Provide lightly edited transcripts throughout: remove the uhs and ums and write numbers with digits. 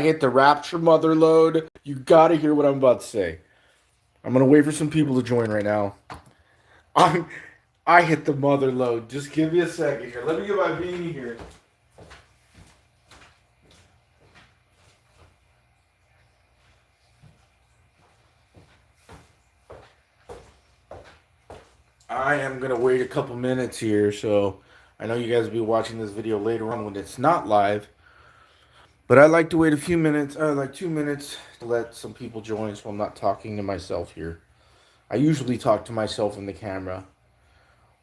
hit the Rapture mother load. You gotta hear what I'm about to say. I'm gonna wait for some people to join right now. I'm, I hit the mother load. Just give me a second here. Let me get my beanie here. I am gonna wait a couple minutes here, so I know you guys will be watching this video later on when it's not live. But I like to wait a few minutes, like 2 minutes, to let some people join so I'm not talking to myself here. I usually talk to myself in the camera,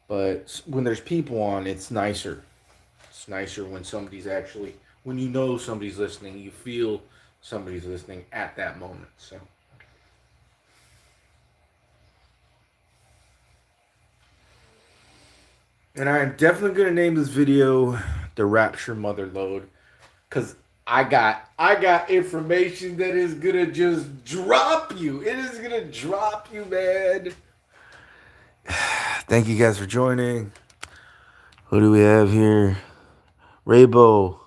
but when there's people on, it's nicer. It's nicer when somebody's actually, when you know somebody's listening, you feel somebody's listening at that moment. So, and I am definitely gonna name this video the Rapture Mother Load, cause I got information that is gonna just drop you. It is gonna drop you, man. Thank you guys for joining. Who do we have here? Raybo.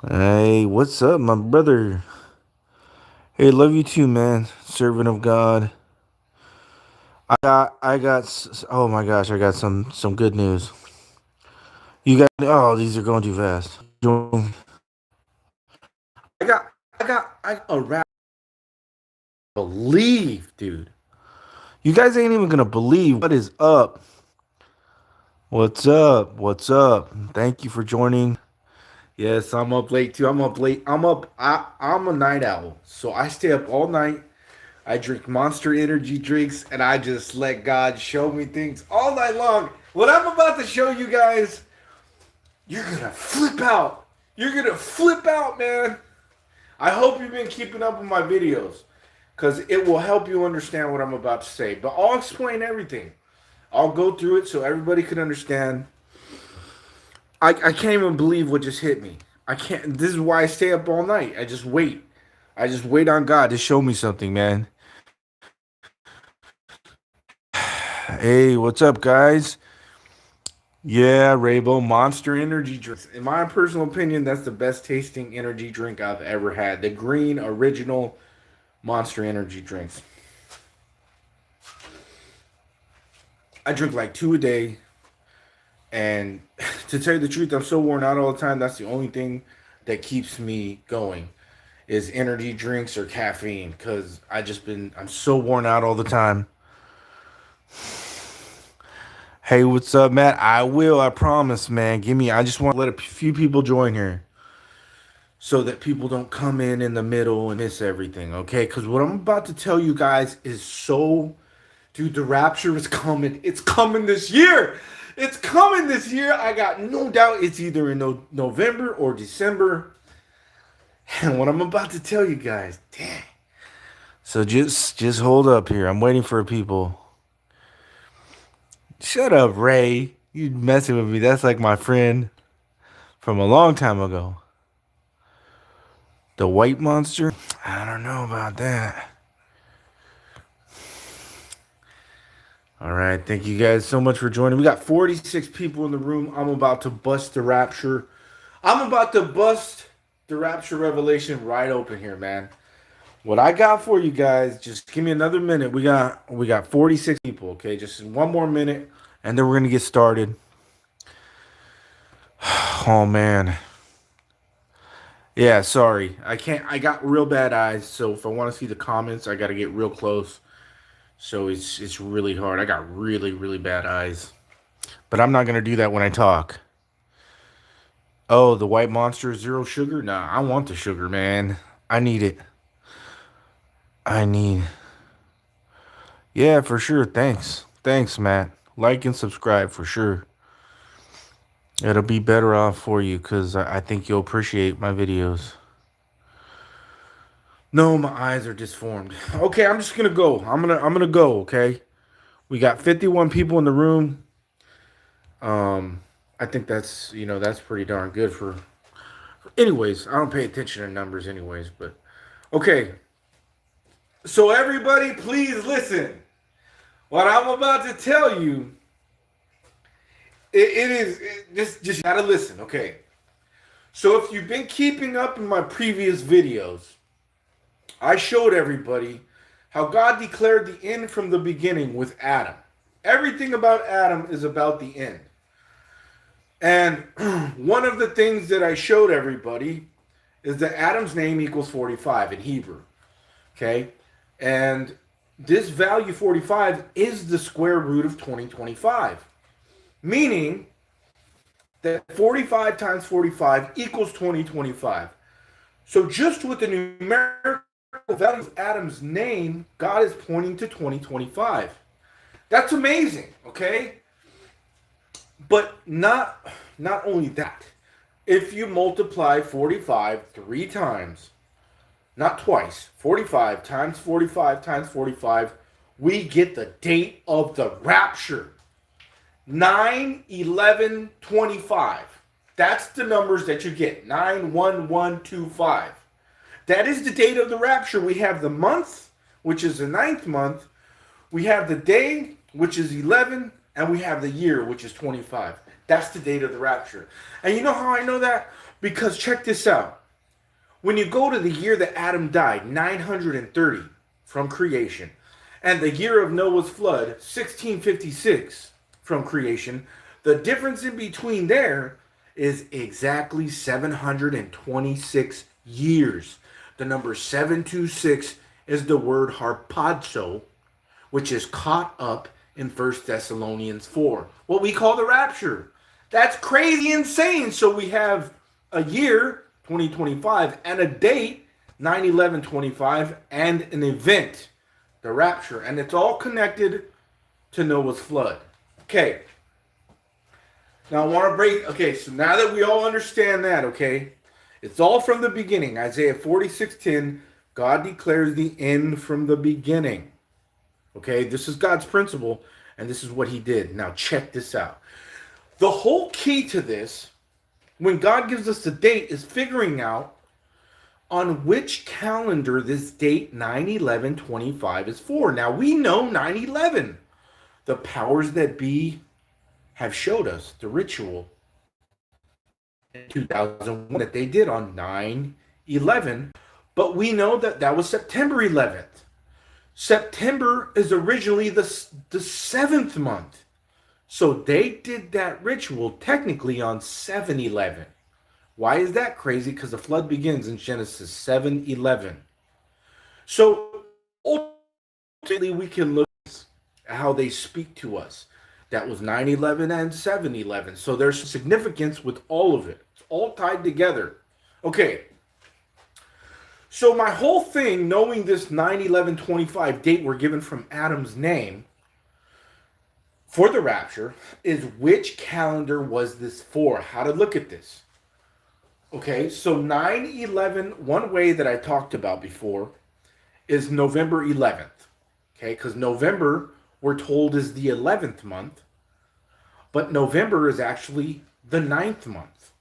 Hey, what's up, my brother? Hey, love you too, man. Servant of God. Oh my gosh, I got some good news. You got, oh, these are going too fast. I rap. Believe, dude. You guys ain't even gonna believe what is up. What's up? What's up? Thank you for joining. Yes, I'm up late too. I'm up late. I'm a night owl, so I stay up all night. I drink Monster Energy drinks, and I just let God show me things all night long. What I'm about to show you guys, you're gonna flip out. You're gonna flip out, man. I hope you've been keeping up with my videos, because it will help you understand what I'm about to say. But I'll explain everything. I'll go through it so everybody can understand. I can't even believe what just hit me. I can't. This is why I stay up all night. I just wait. I just wait on God to show me something, man. Hey, what's up, guys? Yeah, Rainbow Monster Energy drinks. In my personal opinion, that's the best tasting energy drink I've ever had. The green original Monster Energy drinks. I drink like 2 a day. And to tell you the truth, I'm so worn out all the time. That's the only thing that keeps me going is energy drinks or caffeine. Because I'm so worn out all the time. Hey, what's up, Matt? I promise, man. I just want to let a few people join here so that people don't come in the middle and miss everything, okay? Because what I'm about to tell you guys is dude, the rapture is coming. It's coming this year. It's coming this year. I got no doubt it's either in November or December. And what I'm about to tell you guys, dang. So just hold up here. I'm waiting for people. Shut up, Ray. You messing with me. That's like my friend from a long time ago. The white monster? I don't know about that. All right, thank you guys so much for joining. We got 46 people in the room. I'm about to bust the rapture. I'm about to bust the rapture revelation right open here, man. What I got for you guys, just give me another minute. We got 46 people, okay? Just one more minute, and then we're gonna get started. Oh man. Yeah, sorry. I got real bad eyes, so if I want to see the comments, I gotta get real close. So it's really hard. I got really, really bad eyes. But I'm not gonna do that when I talk. Oh, the white monster, zero sugar? Nah, I want the sugar, man. I need it. I need. Yeah, for sure. Thanks. Thanks, Matt. Like and subscribe for sure. It'll be better off for you because I think you'll appreciate my videos. No, my eyes are disformed. Okay, I'm just gonna go. I'm gonna go, okay? We got 51 people in the room. I think that's pretty darn good for anyways, I don't pay attention to numbers anyways, but okay. So everybody please listen. What I'm about to tell you, just gotta listen, okay? So if you've been keeping up in my previous videos, I showed everybody how God declared the end from the beginning with Adam. Everything about Adam is about the end. And one of the things that I showed everybody is that Adam's name equals 45 in Hebrew. Okay? And this value 45 is the square root of 2025. Meaning that 45 times 45 equals 2025. So just with the numerical value of Adam's name, God is pointing to 2025. That's amazing, okay? But not only that. If you multiply 45 three times, not twice, 45 times 45 times 45, we get the date of the rapture. 9/11/25. That's the numbers that you get. 9/11/25. That is the date of the rapture. We have the month, which is the ninth month. We have the day, which is 11, and we have the year, which is 25. That's the date of the rapture. And you know how I know that? Because check this out. When you go to the year that Adam died, 930 from creation, and the year of Noah's flood, 1656 from creation, the difference in between there is exactly 726 years. The number 726 is the word harpazo, which is caught up in 1 Thessalonians 4, what we call the rapture. That's crazy insane. So we have a year, 2025, and a date, 9/11/25, and an event, the rapture. And it's all connected to Noah's flood. Okay. Now I want to break. Okay, so now that we all understand that, okay, it's all from the beginning. Isaiah 46:10, God declares the end from the beginning. Okay, this is God's principle, and this is what he did. Now check this out. The whole key to this, when God gives us the date, is figuring out on which calendar this date 9/11/25 is for. Now we know 9/11. The powers that be have showed us the ritual in 2001 that they did on 9/11, but we know that that was September 11th. September is originally the 7th month. So they did that ritual technically on 7/11. Why is that crazy? Because the flood begins in Genesis 7:11. So ultimately we can look at how they speak to us. That was 9/11 and 7/11. So there's significance with all of it. It's all tied together. Okay. So my whole thing, knowing this 9/11/25 date we're given from Adam's name for the rapture, is which calendar was this for? How to look at this. Okay, so 9/11, one way that I talked about before is November 11th. Okay, because November, we're told, is the 11th month, but November is actually the 9th month.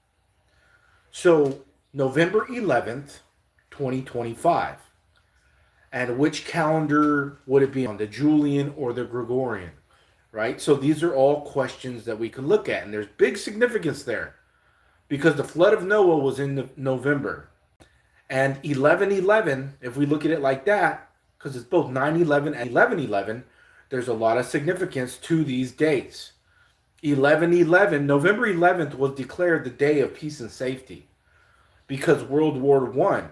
So November 11th, 2025. And which calendar would it be on, the Julian or the Gregorian? Right? So these are all questions that we can look at, and there's big significance there because the flood of Noah was in November. And 11/11, if we look at it like that, because it's both 9/11 and 11/11, there's a lot of significance to these dates. 11/11, November 11th was declared the day of peace and safety because World War I.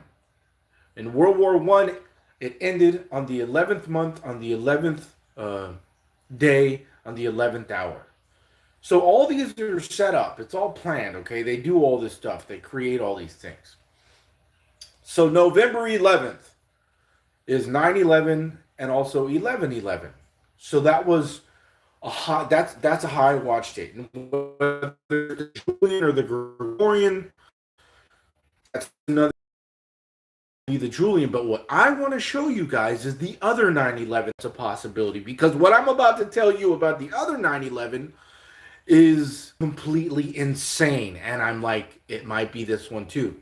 In World War I, it ended on the 11th month, on the 11th day, on the 11th hour. So all these are set up. It's all planned, okay? They do all this stuff. They create all these things. So November 11th is 9/11 and also 11/11. So that was a high, that's a high watch date. Whether the Julian or the Gregorian, that's another, the Julian. But what I want to show you guys is the other 9/11 is a possibility, because what I'm about to tell you about the other 9/11 is completely insane, and I'm like, it might be this one too.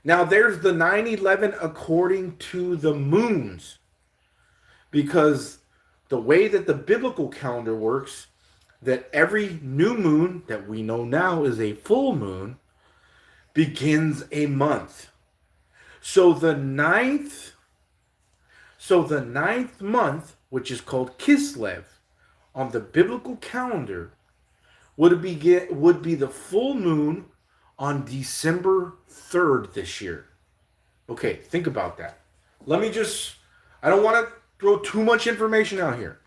Now there's the 9/11 according to the moons, because the way that the biblical calendar works, that every new moon that we know now is a full moon, begins a month. So the ninth, so the ninth month, which is called Kislev, on the biblical calendar, would be the full moon on December 3rd this year. Okay, think about that. Let me just, I don't want to throw too much information out here.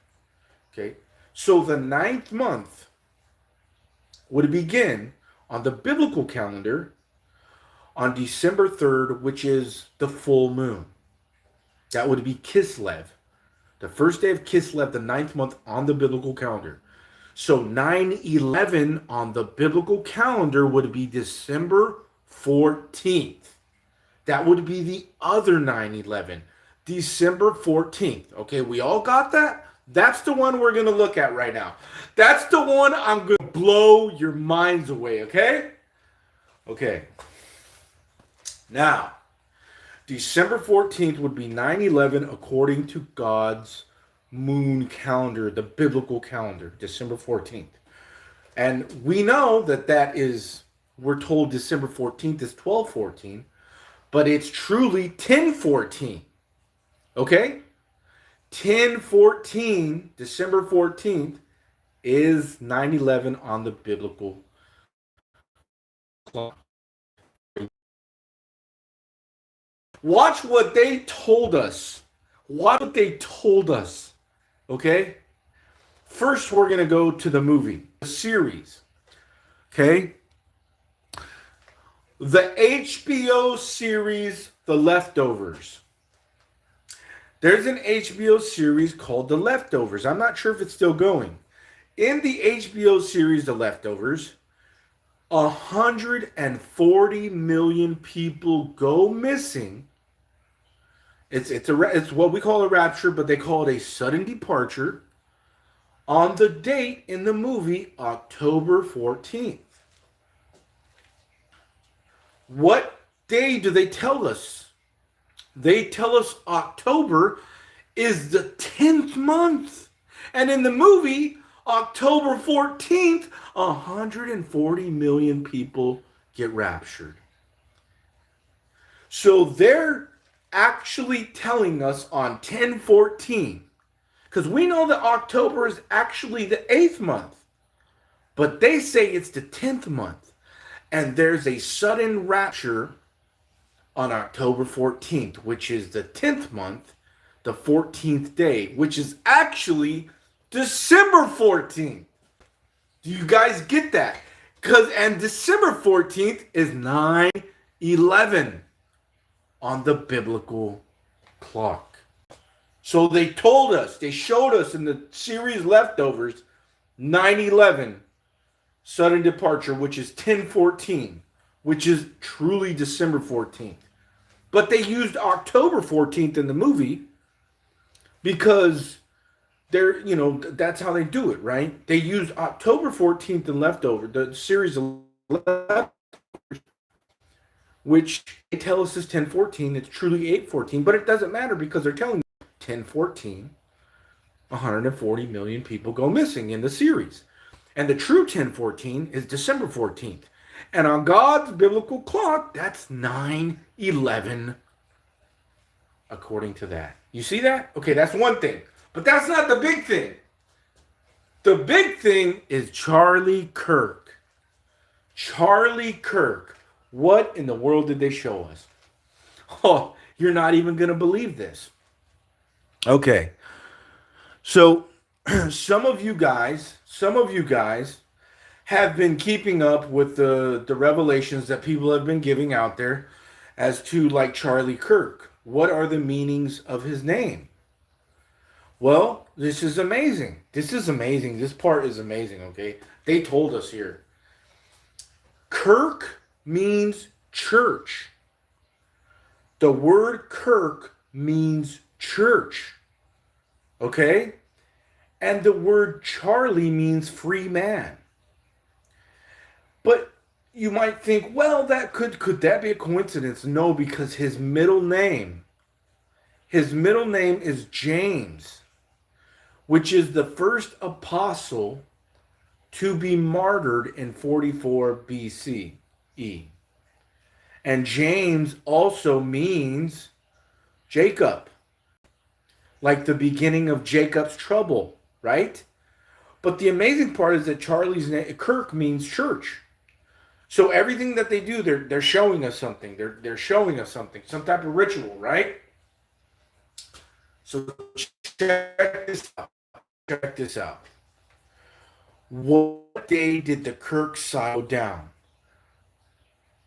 Okay, so the ninth month would begin on the biblical calendar on December 3rd, which is the full moon. That would be Kislev. The first day of Kislev, the ninth month on the biblical calendar. So 9/11 on the biblical calendar would be December 14th. That would be the other 9/11, December 14th. Okay, we all got that? That's the one we're going to look at right now. That's the one I'm going to blow your minds away, okay? Okay. Now, December 14th would be 9/11 according to God's moon calendar, the biblical calendar, December 14th. And we know that is, we're told December 14th is 12/14, but it's truly 10/14. Okay? 10/14, December 14th, is 9/11 on the biblical clock. Watch what they told us. Watch what they told us. Okay? First, we're going to go to the movie, the series. Okay? The HBO series, The Leftovers. There's an HBO series called The Leftovers. I'm not sure if it's still going. In the HBO series, The Leftovers, 140 million people go missing. It's what we call a rapture, but they call it a sudden departure on the date in the movie October 14th. What day do they tell us? They tell us October is the 10th month. And in the movie, October 14th, 140 million people get raptured. So they're actually telling us on 10/14, because we know that October is actually the 8th month, but they say it's the 10th month. And there's a sudden rapture on October 14th, which is the 10th month, the 14th day, which is actually December 14th. Do you guys get that? And December 14th is 9/11 on the biblical clock. So they told us, they showed us in the series Leftovers, 9/11 sudden departure, which is 10/14, which is truly December 14th. But they used October 14th in the movie because they're, that's how they do it, right? They used October 14th in Leftover, the series of Leftovers, which they tell us is 10/14. It's truly 8/14, but it doesn't matter because they're telling you 10/14, 140 million people go missing in the series. And the true 10/14 is December 14th. And on God's biblical clock, that's 9/11 according to that. You see that? Okay, that's one thing. But that's not the big thing. The big thing is Charlie Kirk. Charlie Kirk. What in the world did they show us? Oh, you're not even going to believe this. Okay. So some of you guys have been keeping up with the revelations that people have been giving out there as to, like, Charlie Kirk. What are the meanings of his name? Well, this is amazing. This is amazing. This part is amazing, okay? They told us here. Kirk means church. The word Kirk means church. Okay? And the word Charlie means free man. But you might think, well, could that be a coincidence? No, because his middle name is James, which is the first apostle to be martyred in 44 BCE. And James also means Jacob, like the beginning of Jacob's trouble, right? But the amazing part is that Charlie's name, Kirk, means church. So everything that they do, they're showing us something. They're showing us something, some type of ritual, right? So check this out. Check this out. What day did the Kirk side go down?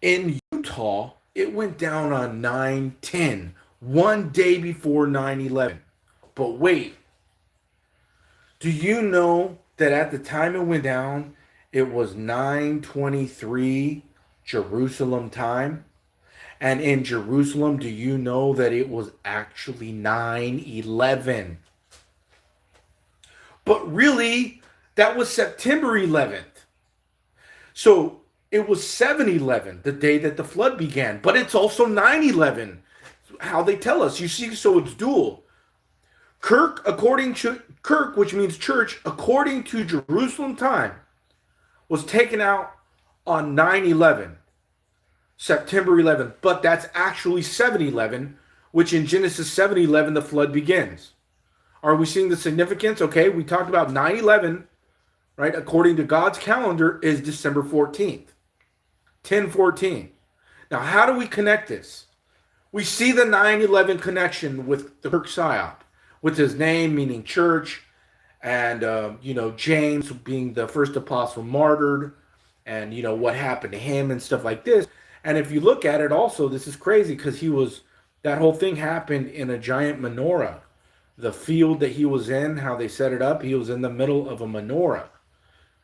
In Utah, it went down on 9/10, one day before 9/11. But wait, do you know that at the time it went down, it was 9:23 Jerusalem time? And in Jerusalem, do you know that it was actually 9/11? But really, that was September 11th. So it was 7/11, the day that the flood began. But it's also 9/11, how they tell us. You see, so it's dual. Kirk, which means church, according to Jerusalem time, was taken out on 9/11, September 11th. But that's actually 7/11, which in Genesis 7/11 the flood begins. Are we seeing the significance? Okay, we talked about 9/11, right? According to God's calendar, is December 14th, 10/14. Now, how do we connect this? We see the 9/11 connection with the Kirk Psyop, with his name meaning church, and James being the first apostle martyred, and what happened to him and stuff like this. And if you look at it, also this is crazy because that whole thing happened in a giant menorah. The field that he was in, how they set it up, he was in the middle of a menorah,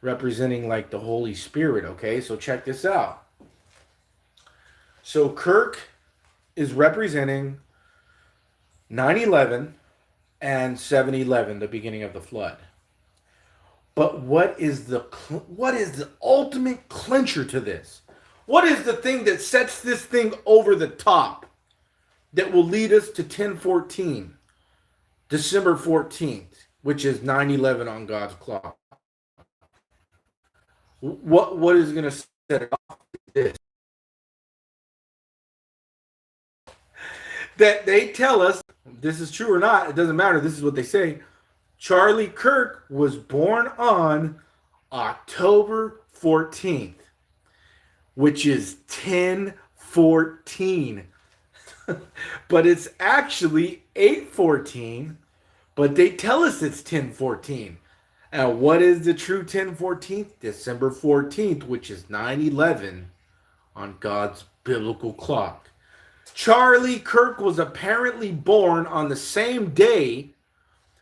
representing like the Holy Spirit. Okay, so check this out. So Kirk is representing 9/11 and 7/11, the beginning of the flood. But what is the ultimate clincher to this? What is the thing that sets this thing over the top that will lead us to 10/14, December 14th, which is 9/11 on God's clock? What is going to set it off? This that they tell us, this is true or not, it doesn't matter. This is what they say. Charlie Kirk was born on October 14th, which is 10/14. But it's actually 8/14, but they tell us it's 10/14. And what is the true 10/14? December 14th, which is 9/11 on God's biblical clock. Charlie Kirk was apparently born on the same day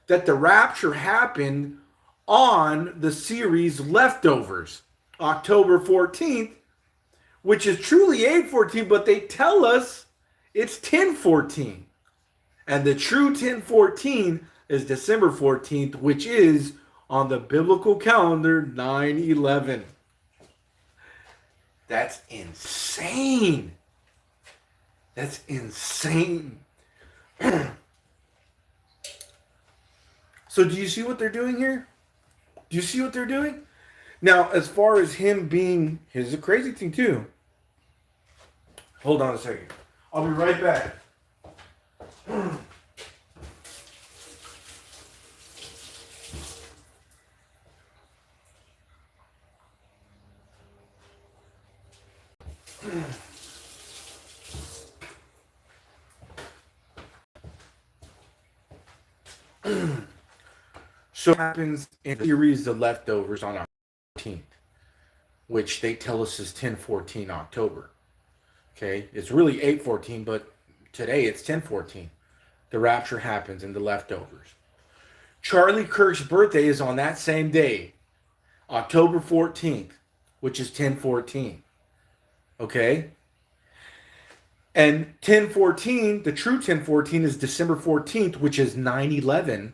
that the rapture happened on the series Leftovers, October 14th, which is truly 8/14, but they tell us it's 10/14. And the true 10/14 is December 14th, which is on the biblical calendar 9/11. That's insane. That's insane. So do you see what they're doing here? Do you see what they're doing? Now, as far as him being, here's a crazy thing too. Hold on a second. I'll be right back. So it happens in the series of Leftovers on October 14th, which they tell us is 10/14 October. Okay, it's really 8/14, but today it's 10/14. The rapture happens in the Leftovers. Charlie Kirk's birthday is on that same day, October 14th, which is 10/14. Okay? And 10/14, the true 10/14 is December 14th, which is 9/11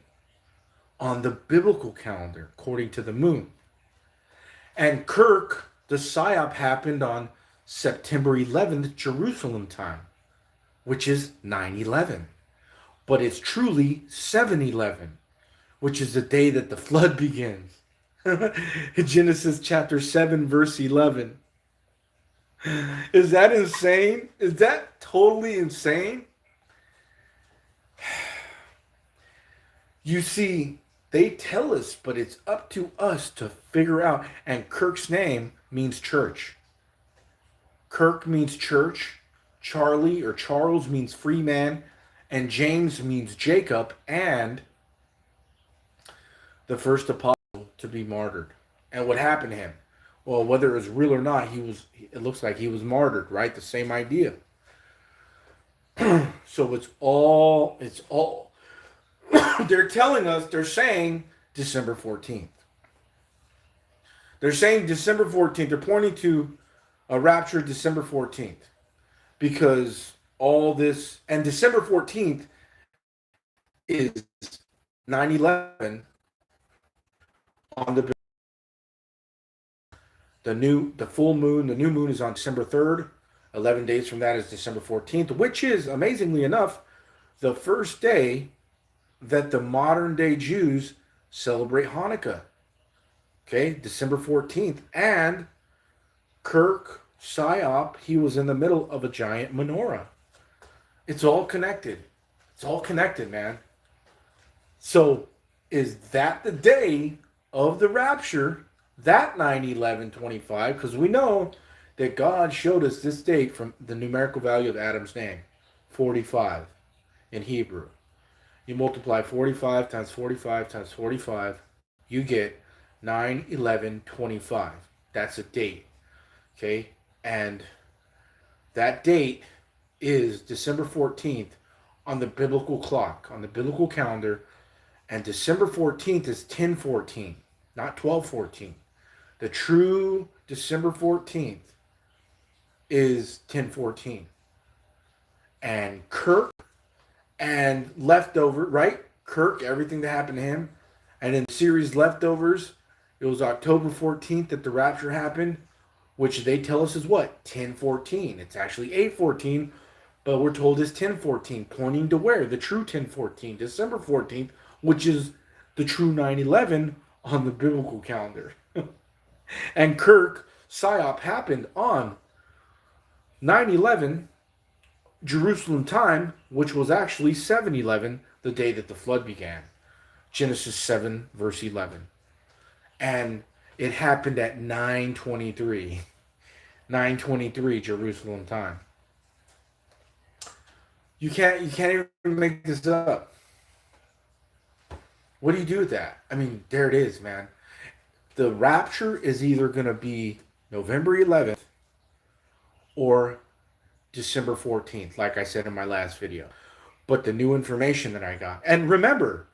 on the biblical calendar, according to the moon. And Kirk, the psyop, happened on September 11th, Jerusalem time, which is 9/11. But it's truly 7/11, which is the day that the flood begins. Genesis chapter 7, verse 11. Is that insane? Is that totally insane? You see, they tell us, but it's up to us to figure out. And Kirk's name means church. Kirk means church. Charlie or Charles means free man. And James means Jacob and the first apostle to be martyred. And what happened to him? Well, whether it was real or not, it looks like he was martyred, right? The same idea. So it's all they're telling us, they're saying December 14th. They're saying December 14th. They're pointing to a rapture December 14th because all this, and December 14th is 9/11 on the full moon. The new moon is on December 3rd. 11 days from that is December 14th, which is amazingly enough the first day that the modern day Jews celebrate Hanukkah. Okay, December 14th. And Kirk Psyop, he was in the middle of a giant menorah. It's all connected. It's all connected, man. So, is that the day of the rapture? That 9/11/25? Because we know that God showed us this date from the numerical value of Adam's name, 45 in Hebrew. You multiply 45 times 45 times 45, you get 9/11/25. That's a date. Okay? And that date is December 14th on the biblical clock, on the biblical calendar. And December 14th is 10/14, not 12/14. The true December 14th is 10/14. And Kirk and Leftover, right? Kirk, everything that happened to him. And in the series Leftovers, it was October 14th that the rapture happened, which they tell us is what? 10/14. It's actually 8/14, but we're told it's 10/14, pointing to where? The true 10/14, December 14th, which is the true 9/11 on the biblical calendar. And Kirk Psyop happened on 9/11 Jerusalem time, which was actually 7/11, the day that the flood began. Genesis 7, verse 11. And it happened at 9:23. 9:23 Jerusalem time. You can't even make this up. What do you do with that? I mean, there it is, man. The rapture is either going to be November 11th or December 14th, like I said in my last video. But the new information that I got. And remember,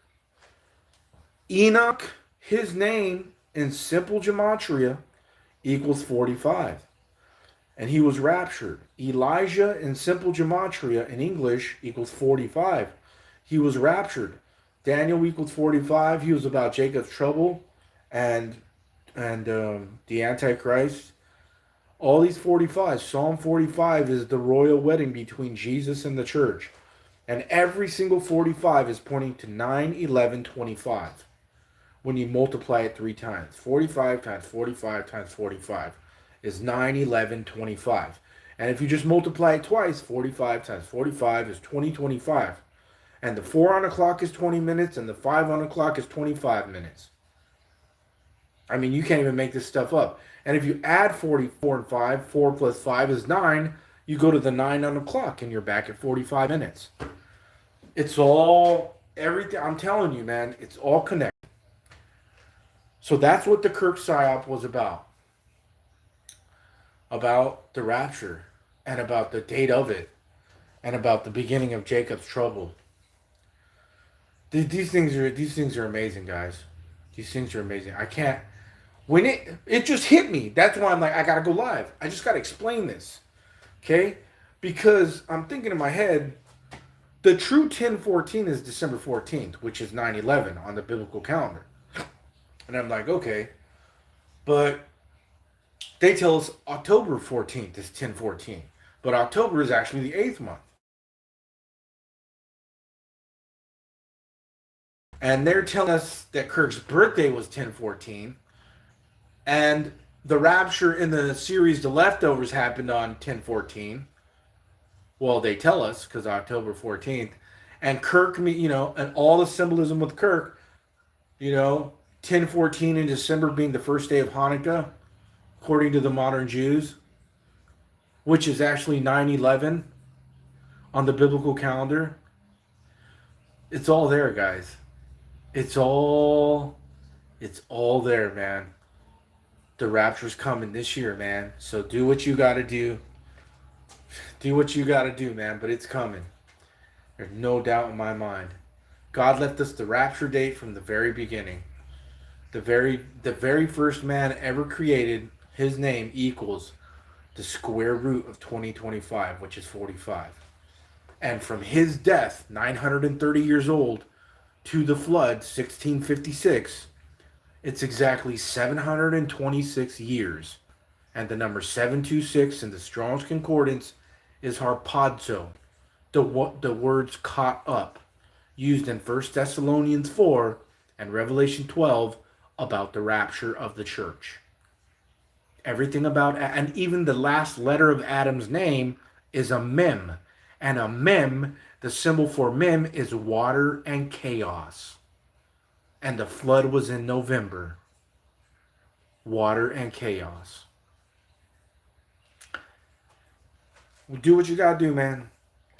Enoch, his name in simple gematria equals 45. And he was raptured. Elijah in simple gematria in English equals 45. He was raptured. Daniel equals 45. He was about Jacob's trouble and the Antichrist. All these 45. Psalm 45 is the royal wedding between Jesus and the church. And every single 45 is pointing to 9/11/25 when you multiply it 3 times. 45 times 45 times 45 is 9/11/25. And if you just multiply it twice, 45 times 45 is 20/25. And the 4 on the clock is 20 minutes, and the 5 on the clock is 25 minutes. I mean, you can't even make this stuff up. And if you add 44 and 5, 4 plus 5 is 9, you go to the 9 on the clock, and you're back at 45 minutes. It's all, everything, I'm telling you, man, it's all connected. So that's what the Kirk Psyop was about the rapture, and about the date of it, and about the beginning of Jacob's trouble. These things are amazing, guys. These things are amazing. I can't, when it just hit me. That's why I'm like, I gotta go live. I just gotta explain this, okay? Because I'm thinking in my head, the true 10/14 is December 14th, which is 9/11 on the biblical calendar. And I'm like, okay, but they tell us October 14th is 10/14, but October is actually the 8th month. And they're telling us that Kirk's birthday was 10/14, and The rapture in the series The Leftovers happened on 10/14. Well, they tell us because October 14th. And Kirk, and all the symbolism with Kirk, 10/14 in December being the first day of Hanukkah, according to the modern Jews, which is actually 9/11 on the biblical calendar. It's all there, guys. It's all it's all there, man. The rapture's coming this year, man. So do what you got to do. Do what you got to do, man, but it's coming. There's no doubt in my mind. God left us the rapture date from the very beginning. The very first man ever created, his name equals the square root of 2025, which is 45. And from his death, 930 years old, to the flood, 1656, it's exactly 726 years. And the number 726 in the Strong's Concordance is harpazo, the words caught up, used in 1 Thessalonians 4 and Revelation 12 about the rapture of the church. Everything about, and even the last letter of Adam's name is a mem. And a mem, the symbol for mem is water and chaos. And the flood was in November. Water and chaos. Do what you gotta do, man.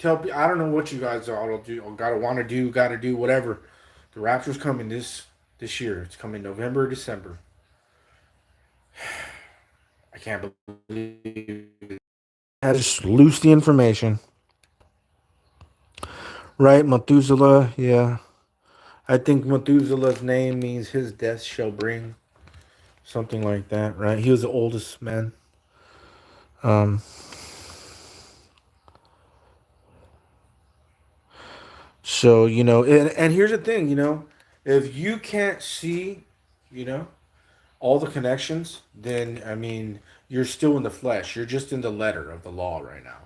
I don't know what you guys all do, or gotta do, whatever. The rapture's coming this year. It's coming November, December. I can't believe it. I just loose the information. Right, Methuselah, yeah. I think Methuselah's name means his death shall bring. Something like that, right? He was the oldest man. Um, so, and here's the thing, if you can't see, you know, all the connections, then I mean, you're still in the flesh. You're just in the letter of the law right now.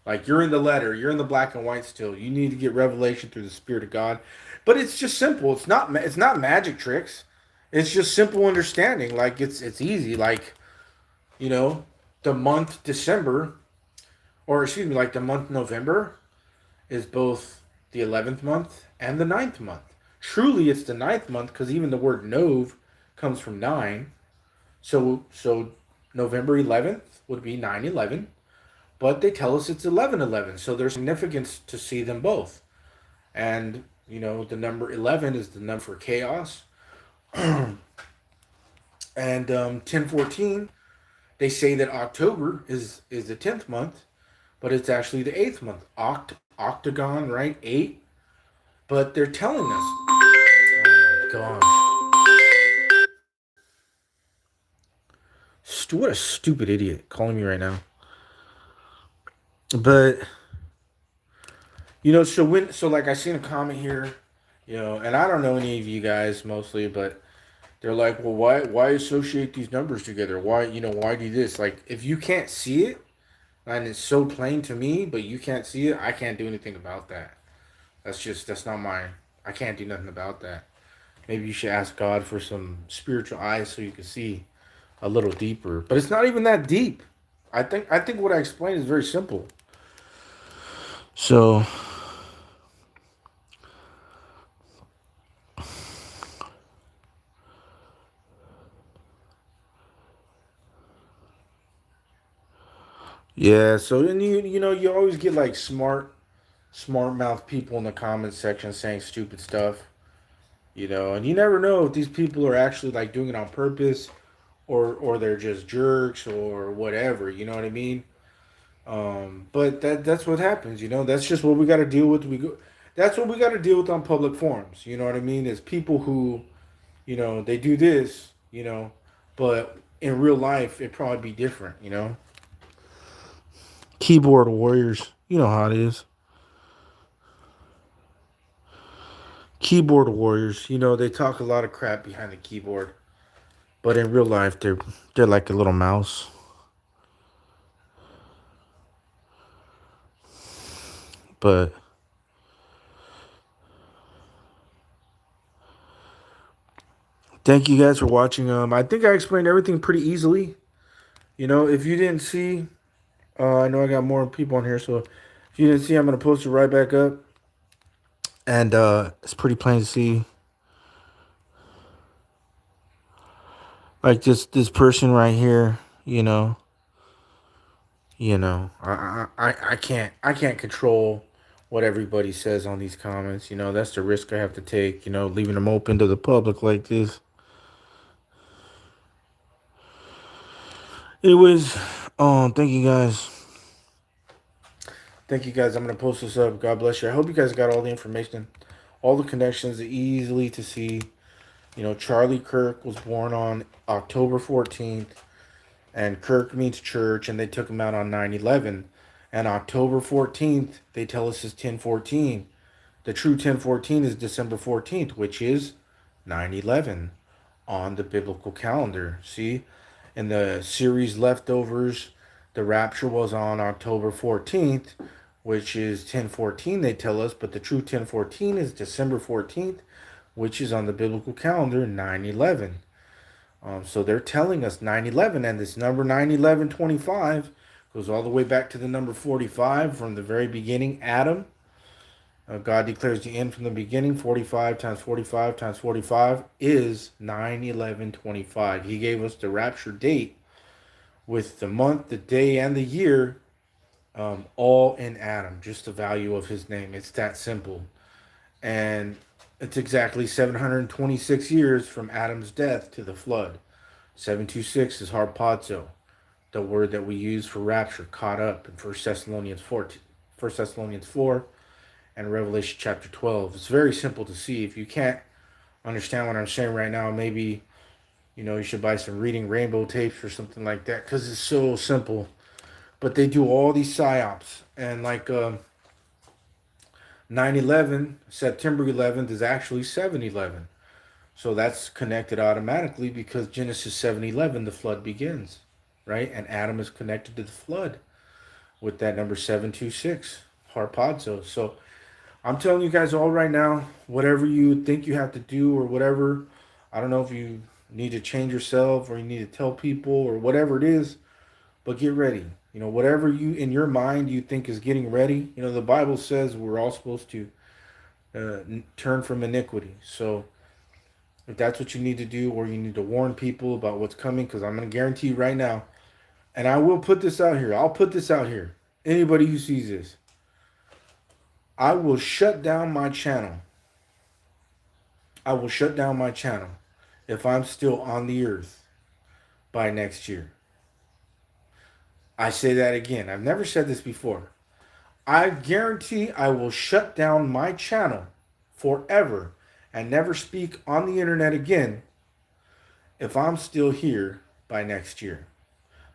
Like you're in the letter, you're in the black and white still. You need to get revelation through the Spirit of God. But it's just simple. It's not magic tricks. It's just simple understanding. Like it's easy. Like, you know, the month December, or excuse me, like the month November is both the 11th month and the ninth month. Truly it's the ninth month because even the word nov comes from nine. So November 11th would be 9/11, but they tell us it's 11/11. So there's significance to see them both. And the number 11 is the number for chaos. And 10/14, they say that October is the 10th month, but it's actually the 8th month. Octagon, right? 8. But they're telling us. Oh my gosh. What a stupid idiot calling me right now. But so like I seen a comment here, and I don't know any of you guys mostly, but they're like, well, why associate these numbers together? Why do this? Like, if you can't see it, and it's so plain to me, but you can't see it, I can't do anything about that. That's not my. I can't do nothing about that. Maybe you should ask God for some spiritual eyes so you can see a little deeper. But it's not even that deep. I think what I explained is very simple. So yeah, so then you always get like smart mouth people in the comments section saying stupid stuff, and you never know if these people are actually like doing it on purpose or they're just jerks or whatever, you know what I mean? But that's what happens, that's just what we got to deal with. That's what we got to deal with on public forums, you know what I mean? Is people who, they do this, but in real life it probably be different. Keyboard warriors, you know how it is. Keyboard warriors, they talk a lot of crap behind the keyboard, but in real life they're like a little mouse. But thank you guys for watching. I think I explained everything pretty easily. If you didn't see, I know I got more people on here, so if you didn't see, I'm gonna post it right back up, and it's pretty plain to see. Like this person right here, I can't control what everybody says on these comments. That's the risk I have to take. Leaving them open to the public like this. Anyways, thank you guys. Thank you guys. I'm gonna post this up. God bless you. I hope you guys got all the information, all the connections easily to see. Charlie Kirk was born on October 14th, and Kirk means church, and they took him out on 9/11. And October 14th, they tell us is 10/14. The true 10/14 is December 14th, which is 9/11 on the biblical calendar. See, in the series Leftovers, the rapture was on October 14th, which is 10/14, they tell us, but the true 10/14 is December 14th, which is on the biblical calendar 9/11. So they're telling us 9/11, and this number 9/11/25 goes all the way back to the number 45 from the very beginning, Adam. God declares the end from the beginning. 45 times 45 times 45 is 9/11/25. He gave us the rapture date with the month, the day, and the year, all in Adam, just the value of his name. It's that simple. And it's exactly 726 years from Adam's death to the flood. 726 is harpazo, the word that we use for rapture, caught up in 1 Thessalonians 4, and Revelation chapter 12. It's very simple to see. If you can't understand what I'm saying right now, maybe you should buy some reading rainbow tapes or something like that, because it's so simple. But they do all these psyops, and like 9/11, September 11th is actually 7/11. So that's connected automatically because Genesis 7:11, the flood begins, right? And Adam is connected to the flood with that number 726, harpazo. So I'm telling you guys all right now, whatever you think you have to do or whatever, I don't know if you need to change yourself or you need to tell people or whatever it is, but get ready. Whatever you in your mind you think is getting ready. The Bible says we're all supposed to turn from iniquity. So if that's what you need to do, or you need to warn people about what's coming, because I'm going to guarantee you right now, and I will put this out here. I'll put this out here. Anybody who sees this, I will shut down my channel. I will shut down my channel if I'm still on the earth by next year. I say that again. I've never said this before. I guarantee I will shut down my channel forever and never speak on the internet again if I'm still here by next year.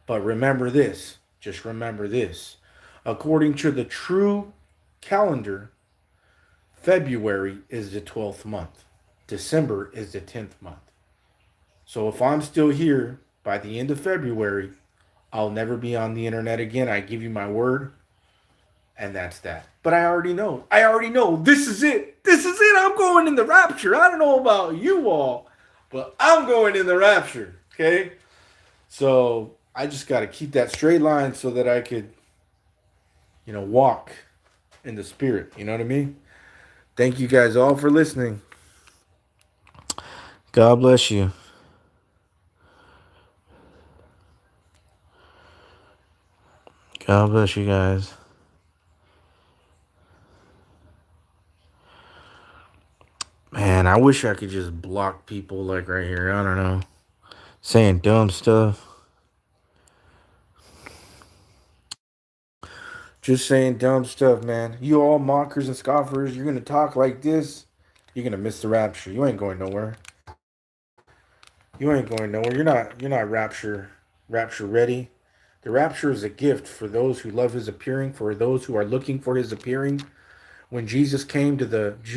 But remember this, just remember this. According to the true calendar, February is the 12th month. December is the 10th month. So if I'm still here by the end of February, I'll never be on the internet again. I give you my word. And that's that. But I already know. I already know. This is it. This is it. I'm going in the rapture. I don't know about you all, but I'm going in the rapture. Okay? So I just got to keep that straight line so that I could, walk in the spirit. You know what I mean? Thank you guys all for listening. God bless you. God bless you guys. Man, I wish I could just block people like right here. I don't know. Saying dumb stuff. Just saying dumb stuff, man. You all mockers and scoffers, you're gonna talk like this, you're gonna miss the rapture. You ain't going nowhere. You ain't going nowhere. You're not rapture ready. The rapture is a gift for those who love his appearing, for those who are looking for his appearing. When Jesus came to the Jews